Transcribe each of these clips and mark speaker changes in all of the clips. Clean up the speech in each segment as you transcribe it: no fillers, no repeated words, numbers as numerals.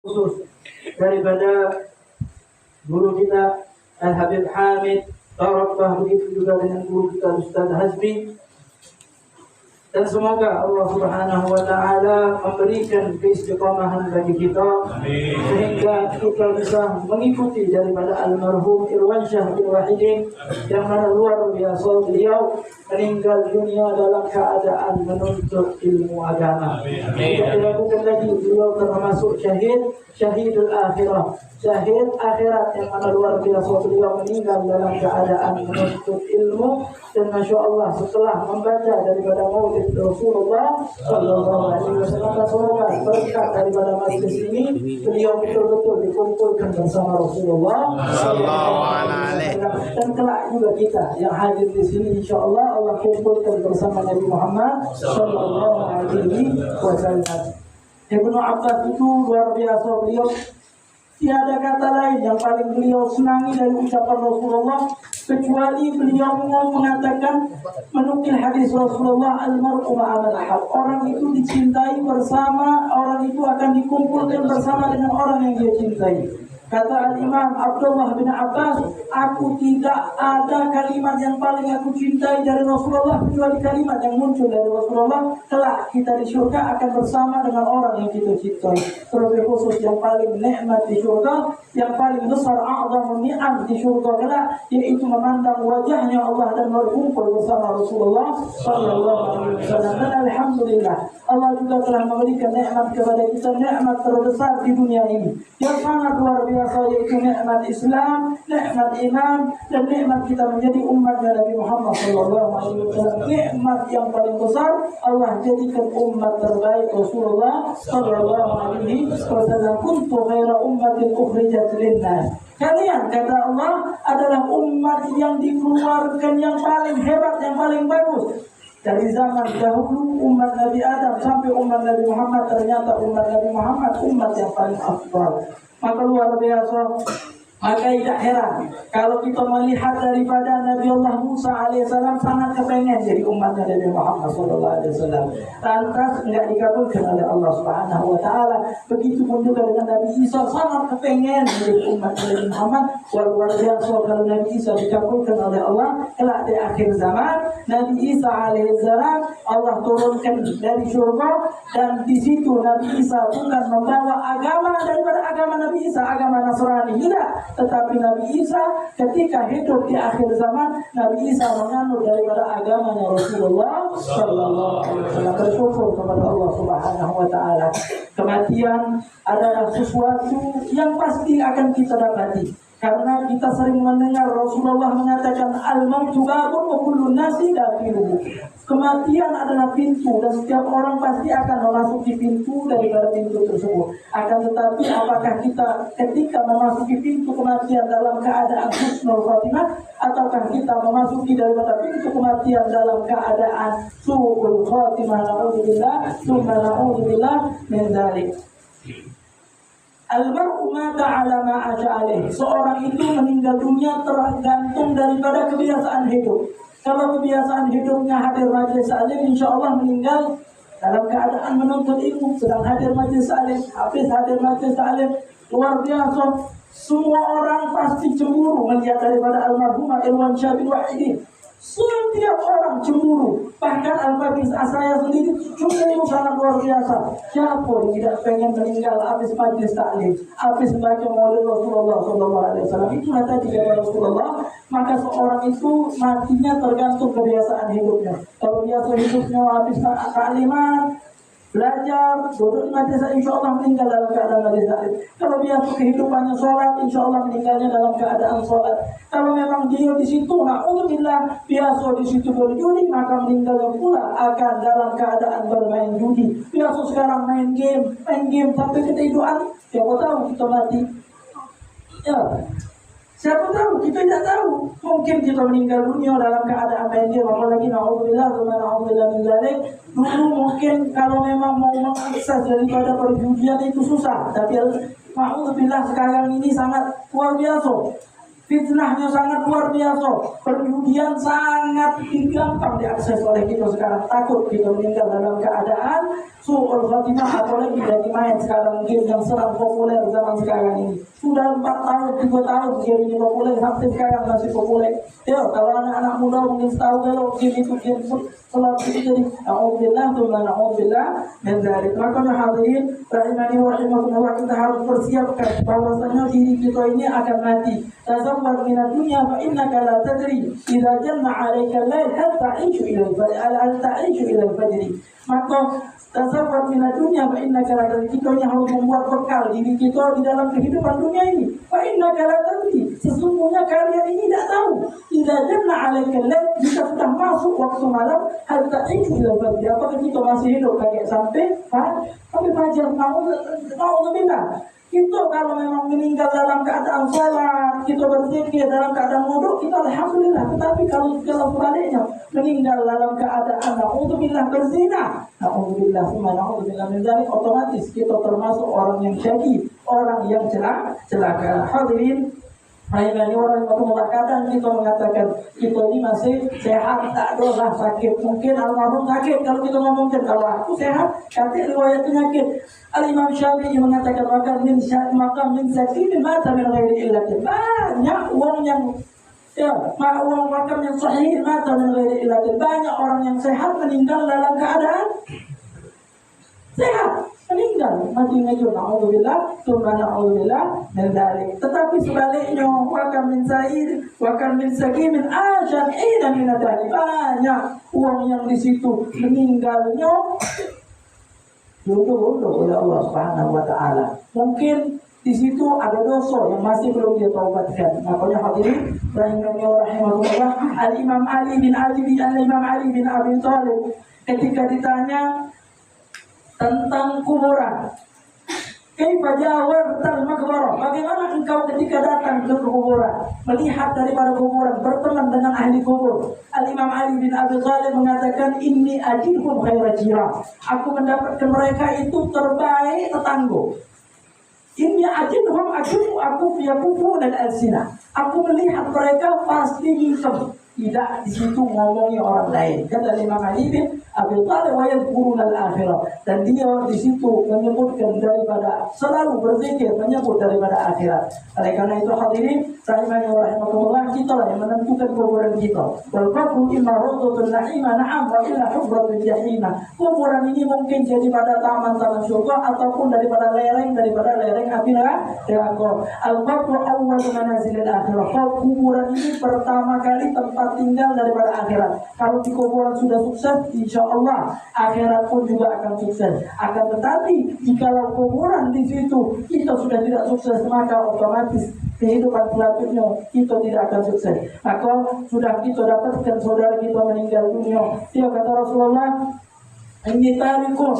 Speaker 1: khusus daripada guru kita Al-Habib Hamid Tarabbah, begitu juga dengan guru kita Ustaz Hazmi. Dan semoga Allah Subhanahu wa Ta'ala memberikan keistiqomahan bagi kita, sehingga kita bisa mengikuti daripada almarhum Irwansyah bin Wahidin, yang mana luar biasa beliau meninggal dunia dalam keadaan menuntut ilmu agama. Tidak dilakukan lagi, beliau termasuk syahidul akhirah, syahid akhirat, yang mana luar biasa beliau meninggal dalam keadaan menuntut ilmu. Dan Masya Allah, setelah membaca daripada maulid Rasulullah Sallallahu Alaihi Wasallam, semoga berkat daripada majlis ini beliau betul-betul dikumpulkan bersama Rasulullah Sallallahu Alaihi Wasallam. Dan kelak juga kita yang hadir di sini, Insya Allah Allah kumpulkan bersama Nabi Muhammad Sallallahu Alaihi Wasallam. Ibnu Abbas itu luar biasa, beliau tiada kata lain yang paling beliau senangi dari ucapan Rasulullah kecuali beliau mengatakan, menukil hadis Rasulullah, al-mar'u ma'a man ahab. Orang itu dicintai bersama, orang itu akan dikumpulkan bersama dengan orang yang dia cintai. Kata Al-Imam Abdullah bin Abbas, aku tidak ada kalimat yang paling aku cintai dari Rasulullah kecuali kalimat yang muncul dari Rasulullah. Kelak kita di surga akan bersama dengan orang yang kita cintai. Terlebih khusus yang paling nikmat di surga, yang paling besar a'zamun ni'am di surga kelak, yaitu memandang wajahnya Allah dan berkumpul bersama Rasulullah Sallallahu Alaihi Wasallam. Dan alhamdulillah, Allah juga telah memberikan nikmat kepada kita, nikmat terbesar di dunia ini yang sangat luar biasa, yaitu nikmat Islam, nikmat iman, dan nikmat kita menjadi umatnya Nabi Muhammad Sallallahu Alaihi Wasallam. Nikmat yang paling besar, Allah jadikan umat terbaik Rasulullah Sallallahu Alaihi Wasallam. Kuntu khaira ummatin ukhrijat linnas. Kalian, kata Allah, adalah umat yang dikeluarkan yang paling hebat, yang paling bagus. Dari zaman dahulu umat Nabi Adam sampai umat Nabi Muhammad, ternyata umat Nabi Muhammad umat yang paling afdal. Maka luar biasa, maka tidak heran kalau kita melihat daripada Nabi Allah Musa alaihissalam sangat kepengen jadi umatnya Nabi Muhammad sallallahu alaihi wasallam, lantas enggak dikabulkan oleh Allah Subhanahu wa Ta'ala. Begitupun juga dengan Nabi Isa, sangat kepengen menjadi umat Nabi Muhammad. Luar biasa kalau Nabi Isa dikabulkan oleh Allah. Kelak di akhir zaman Nabi Isa alaihissalam Allah turunkan dari surga, dan di situ Nabi Isa bukan membawa agama daripada agama Nabi Isa, agama Nasrani, tidak. Tetapi Nabi Isa ketika hidup di akhir zaman, Nabi Isa menganut daripada agamanya Rasulullah Sallallahu Alaihi Wasallam. Bersyukur kepada Allah Subhanahu Wa Ta'ala. Kematian adalah sesuatu yang pasti akan kita dapati, karena kita sering mendengar Rasulullah mengatakan, al-mautu babun wa kullun nasi dakhiluhu. Kematian adalah pintu, dan setiap orang pasti akan memasuki pintu daripada pintu tersebut. Akan tetapi apakah kita ketika memasuki pintu kematian dalam keadaan husnul khatimah, ataukah kita memasuki daripada pintu kematian dalam keadaan su'ul khatimah? Na'udzubillah, tsumma na'udzubillah min dzalik. Al-mar'u mata ala ma asha alaih. Seorang itu meninggal dunia tergantung daripada kebiasaan hidup. Kalau kebiasaan hidupnya hadir majlis salim, insya Allah meninggal dalam keadaan menuntut ilmu. Sedang hadir majlis salim, habis hadir majlis salim, luar biasa. Semua orang pasti cemburu melihat daripada almarhumah Irwansyah bin Wahidin. Setiap orang cemburu, bahkan Al-Fabis saya sendiri cemburu sangat luar biasa. Siapa yang tidak pengen meninggal habis majlis taklim, habis membaca maulid Rasulullah Sallallahu Alaihi Wasallam? Itulah tadi kata Rasulullah. Maka seorang itu matinya tergantung kebiasaan hidupnya. Kalau biasa hidupnya habis takliman, belajar, duduk majlis, insya Allah meninggal dalam keadaan majlis taklim. Kalau biasa kehidupannya sholat, insya Allah meninggalnya dalam keadaan sholat. Kalau memang dia di situ, na'udzubillah, biasa di situ berjudi, maka meninggalnya pula akan dalam keadaan bermain judi. Biasa sekarang main game sampai ketiduran, siapa tahu kita mati. Ya, siapa tahu, kita tidak tahu. Mungkin kita meninggal dunia dalam keadaan main game, apalagi na'udzubillah, na'udzubillah min dzalik. Dulu mungkin kalau memang mau mengakses daripada perjudian itu susah, tapi na'udzubillah sekarang ini sangat luar biasa. Fitnahnya sangat luar biasa. Perjudian sangat gampang diakses oleh kita sekarang. Takut kita meninggal dalam keadaan su'ul khatimah, apalagi dari main sekarang game yang serang populer zaman sekarang ini. Sudah 4 tahun, 3 tahun game ini populer, sampai sekarang masih populer. Ya, kalau anak-anak muda mungkin tahu kalau game itu game selalu jadi na'udzubillah, thumma na'udzubillah min dzalik. Makanya hadirin rahimani wa rahimakumullah, kita harus persiapkan bahwasanya diri kita ini akan mati. Tazawwad min ad-dunya fa innaka la tadri idza janna 'alaika al-lail hal ta'ishu ila al-fajr. Maka tazawwad min ad-dunya fa innaka la tadri, kita harus membuat bekal diri kita di dalam kehidupan dunia ini. Fa innaka la tadri, sesungguhnya kalian ini tidak tahu. Idza janna 'alaika al-lail, jika sudah masuk waktu malam, hal ta'ishu ila al-fajr, apakah kita masih hidup kakek sampai fajar? Na'udzubillah. Kita kalau memang meninggal dalam keadaan sholat, kita berzikir dalam keadaan wudu, kita alhamdulillah. Tetapi kalau sebaliknya meninggal dalam keadaan na'udzubillah berzina, na'udzubillah semua na'udzubillah min dzalik, otomatis kita termasuk orang yang syaqi, orang yang celaka. Hadirin rahimani wa rahimakumullah, kadang kita mengatakan kita ini masih sehat, tak ada sakit. Mungkin almarhum sakit, kalau kita ngomongkan kalau aku sehat, kata riwayat penyakit. Al-Imam Syafi'i mengatakan maka min sakimin mata min ghairi illatin. Banyak uang yang uang makam yang sahih mata min ghairi illatin. Banyak orang yang sehat meninggal dalam keadaan sehat, meninggal matinya juga na'udzubillah tsumma na'udzubillah min dzalik. Tetapi sebaliknya wakam min sakimin asyad ina min dzalik. Banyak uang yang di situ meninggalnya jodoh oleh Allah Subhanahu wa taala. Mungkin di situ ada dosa yang masih belum dia taubatkan. Makanya hadirin rahimani wa rahimakumullah, Al-Imam Ali bin Abi Thalib ketika ditanya tentang kuburan, kaifa jawartal maqbarah, bagaimana engkau ketika datang ke kuburan, melihat daripada kuburan, berteman dengan ahli kubur? Al-Imam Ali bin Abi Thalib mengatakan, inni ajidhum khaira jirah, aku mendapatkan mereka itu terbaik tetangga. Inni ajidhum aku yakufu dan al-sina, aku melihat mereka pasti hitam, tidak di situ ngomongnya orang lain. Kata Imam Ali bin Abi Thalib, wa yadhkuruna al-akhirah, dan dia di situ menyebutkan daripada, selalu berzikir menyebut daripada akhirat. Oleh karena itu hadirin rahimani wa rahimakumullah, kita lah yang menentukan kuburan kita. Wal qabru imma rawdatun na'ima na'am wa illa hubratun jahima. Kuburan ini mungkin jadi pada taman-taman surga ataupun daripada lereng api neraka. Al-qabru awwalu manazilil akhirah. Kuburan ini pertama kali tempat tinggal daripada akhirat. Kalau di kuburan sudah sukses, insya Allah akhirat pun juga akan sukses. Akan tetapi jika kuburan di situ kita sudah tidak sukses, maka otomatis kehidupan selanjutnya kita tidak akan sukses. Maka sudah kita dapatkan saudara kita meninggal dunia, dia kata Rasulullah, ini tarikum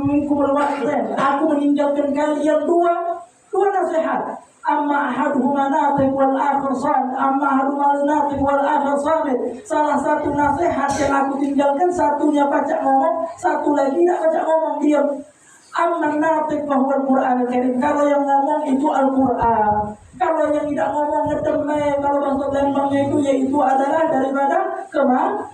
Speaker 1: minkum al-wahdan, aku meninggalkan kalian dua nasihat. Amma ahaduhuma natiq wal akhar samit. Salah satu nasihat yang aku tinggalkan, satunya baca ngomong, satu lagi tidak baca ngomong, diam. Amma natiq bahwa Al-Quran Al-Karim, kalau yang ngomong itu Al-Quran, kalau yang tidak ngomong ngedeme, kalau bahasa Lembangnya itu yaitu adalah daripada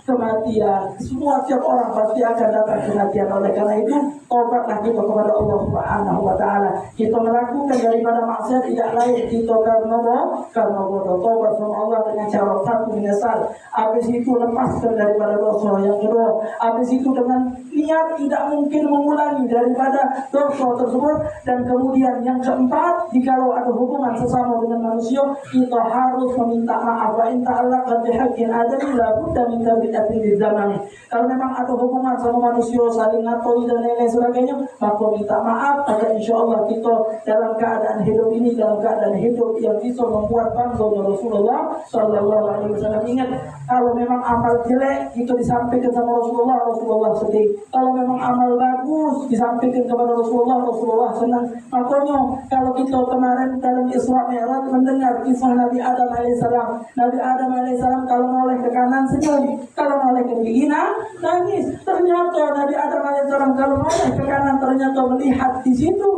Speaker 1: kematian. Semua tiap orang pasti akan dapat kematian. Oleh karena itu taubatlah kita kepada Allah Subhanahu wa taala. Kita melakukan daripada maksiat tidak lain kita karena bodoh. Taubat sama Allah dengan cara satu, menyesal. Habis itu lepaskan daripada dosa. Yang kedua, habis itu dengan niat tidak mungkin mengulangi daripada dosa tersebut. Dan kemudian yang keempat, jikalau ada hubungan sesama dengan manusia, kita harus meminta maaf. Wa in ta'allaqat bihaqqin adami la budda min tabi'atin di zaman. Kalau memang ada hubungan sama manusia, saling ngakui dan lain sebagainya, maka minta maaf agar insya Allah kita dalam keadaan hidup ini, dalam keadaan hidup yang bisa membuat bangga Rasulullah Sallallahu Alaihi Wasallam. Ingat, kalau memang amal jelek itu disampaikan sama Rasulullah sedih. Kalau memang amal bagus disampaikan kepada Rasulullah senang. Makanya kalau kita kemarin dalam Isra Mi'raj mendengar kisah Nabi Adam alaihissalam. Nabi Adam alaihissalam kalau noleh ke kanan senyum, kalau noleh ke kiri nangis. Ternyata Nabi Adam alaihissalam kalau noleh ke kanan ternyata melihat di situ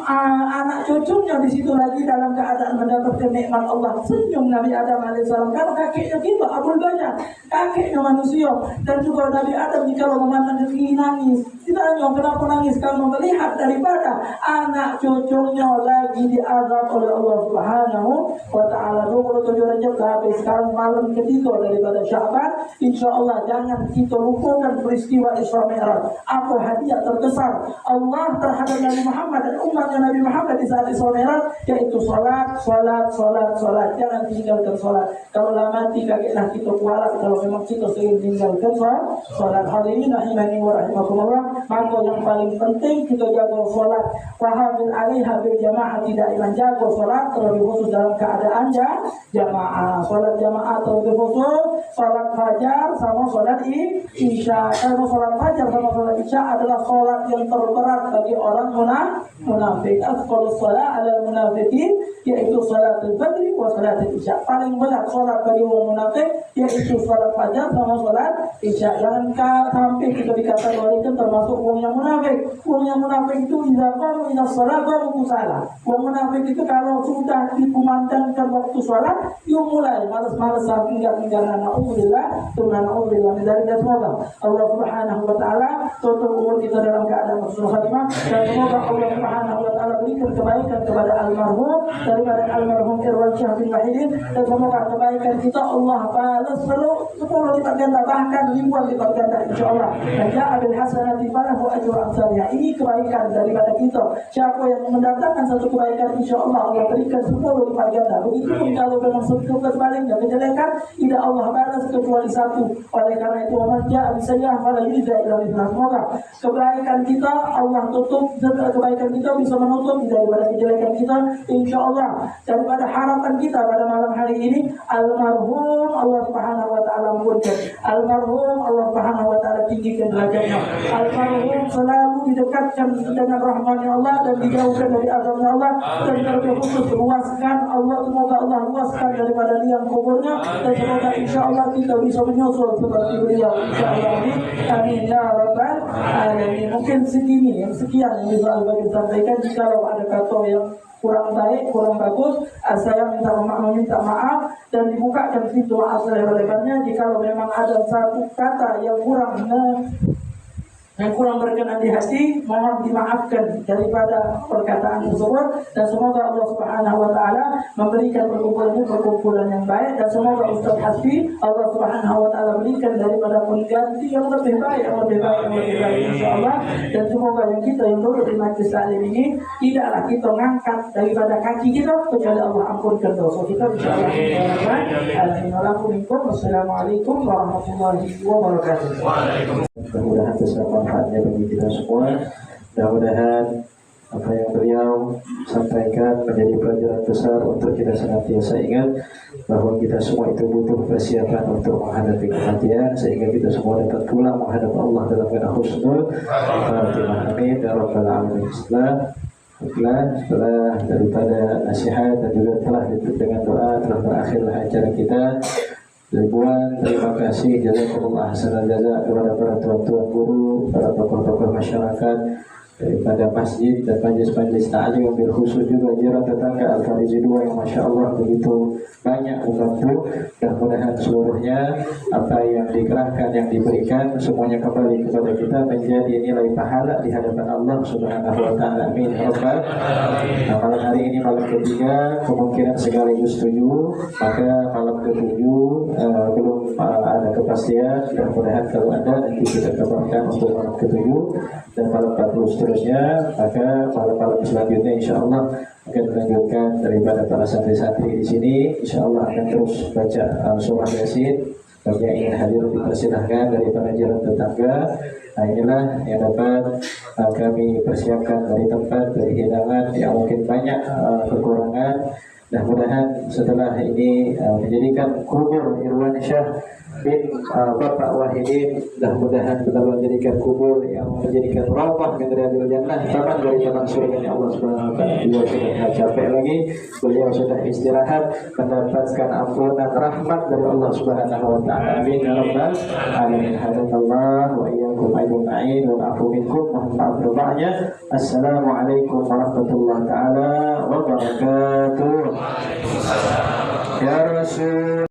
Speaker 2: anak cucunya di situ lagi dalam keadaan mendapatkan nikmat Allah. Senyum Nabi Adam alaihissalam karena kakeknya kita Abul Bashar, kakeknya manusia. Dan juga Nabi Adam jika memandang diri nangis, ditanya kenapa nangis, karena melihat daripada anak cucunya lagi diazab oleh Allah Subhanahu wa Ta'ala. 27 Rajab habis, sekarang malam ketiga daripada Sya'ban. InsyaAllah jangan kita lupakan peristiwa Isra Mi'raj. Apa hadiah terbesar Allah terhadap Nabi Muhammad dan umatnya Nabi Muhammad di saat Isra Mi'raj, yaitu salat. Jangan tinggalkan salat. Kalau mati kagetlah kita kualat kalau memang kita sering tinggalkan salat. Hadirin rahimani wa rahimakumullah, maka yang paling penting kita jaga salat. Wahafil alaiha bil jamaah, tidak jaga salat terlebih khusus dalam keadaan jamaah. Salat jamaah terlebih khusus salat fajar sama salat isya. Karena salat fajar sama salat isya adalah salat yang terberat bagi orang munafik. Afdalus shalah 'alal munafiqin, yaitu salatul fajr wa salatul isya. Paling berat salat bagi orang munafik yaitu salat fajar sama salat isya. Jangan sampai kita dikatakan warikan termasuk orang yang munafik. Orang yang munafik itu idza qamu ila shalah qamu salah. Orang munafik itu kalau sudah dikumandangkan waktu salat, dia mulai malas-malasan, tinggal-tinggalan. Na'udzubillah dari semoga Allah Subhanahu wa Ta'ala tutup umur kita dalam keadaan husnul khatimah, dan semoga Allah Subhanahu wa Ta'ala berikan kebaikan kepada almarhum daripada almarhum Irwan Syah bin Wahidin, dan semoga kebaikan kita Allah balas 10 lipat ganda, bahkan ribuan lipat ganda insyaallah. Dan ja'abil hasanati falahu ajru amsalnya. Ini kebaikan daripada kita. Siapa yang mendatangkan satu kebaikan, insyaallah Allah berikan 10 lipat ganda. Begitupun kalau memang sebaliknya kejelekan, tidak Allah balas kecuali satu. Oleh karena itu man ja'a bisayyah fala yujza illa mithlah. Semoga kebaikan kita Allah tutup, kebaikan kita bisa menutup daripada kejelekan kita insyaallah. Daripada harapan kita pada malam hari ini, almarhum Allah Subhanahu wa Ta'ala muliakan, almarhum Allah Subhanahu wa Ta'ala tinggikan derajatnya, almarhum selalu didekatkan dengan rahmatnya Allah dan dijauhkan dari azabnya Allah, dan terlebih khusus luaskan Allah, semoga Allah luaskan daripada liang kuburnya, dan semoga insyaallah kita bisa menyusul seperti beliau insyaallah. Amin ya rabbal alamin. Mungkin sekian yang bisa Al-Baqi sampaikan. Jika ada kata yang kurang baik, kurang bagus, saya meminta maaf dan dibukakan pintu maaf selebar-lebarnya. Jika memang ada satu kata yang kurang berkenan di hati, mohon dimaafkan daripada perkataan tersebut, dan semoga Allah Subhanahu wa Ta'ala memberikan perkumpulan yang baik, dan semoga Ustaz Hasbi Allah Subhanahu wa Ta'ala berikan daripada pengganti yang lebih baik insyaallah. Dan semoga yang kita yang duduk di majlis taklim ini tidaklah kita ngangkat daripada kaki kita kecuali Allah ampunkan dosa kita insyaallah. Wassalamualaikum warahmatullahi wabarakatuh.
Speaker 3: Mudah-mudahan besar manfaatnya bagi kita semua. Mudah-mudahan apa yang beliau sampaikan menjadi pelajaran besar untuk kita senantiasa ingat bahwa kita semua itu butuh persiapan untuk menghadapi kematian, sehingga kita semua dapat pulang menghadap Allah dalam keadaan husnul khatimah. Amin ya rabbal alamin. Setelah daripada nasihat dan juga telah ditutup dengan doa, telah berakhirlah acara kita. Ribuan terima kasih, jazakumullah hasanal jaza kepada para tuan-tuan guru, para tokoh-tokoh masyarakat daripada masjid dan majlis-majlis ta'lim, bil khusus juga jiran tetangga Al-Farizi 2 yang Masya Allah begitu banyak membantu. Dan mudah-mudahan seluruhnya apa yang dikerahkan, yang diberikan semuanya kembali kepada kita menjadi nilai pahala di hadapan Allah Subhanahu wa Ta'ala. Amin ya rabbal alamin. Malam hari ini malam ketiga, kemungkinan sekaligus 7, maka malam ke-7 belum ada kepastian. Mudah-mudahan kalau ada nanti kita kabarkan untuk malam ke-7 dan malam 40 seterusnya. Maka malam-malam selanjutnya insya Allah akan melanjutkan daripada para santri-santri di sini. Insya Allah akan terus baca surah Yasin. Bagi yang ingin hadir dipersilahkan dari para jiran tetangga. Nah, inilah yang dapat kami persiapkan dari tempat, dari hidangan yang mungkin banyak kekurangan. Mudah-mudahan setelah ini menjadikan kubur Irwan Syah bin Bapak Wahidin. Mudah-mudahan benar-benar menjadikan kubur yang menjadikan rawah min riyadil jannah, taman dari taman surga Allah Subhanahu wa taala. Beliau sudah capek lagi, beliau sudah istirahat mendapatkan ampunan rahmat dari Allah Subhanahu wa taala. Amin ya rabbal alamin. Hadanallah wa iyyakum ajma'in wa afu minkum. Mohon maaf doanya. Assalamualaikum warahmatullahi taala wabarakatuh. Ya Rasul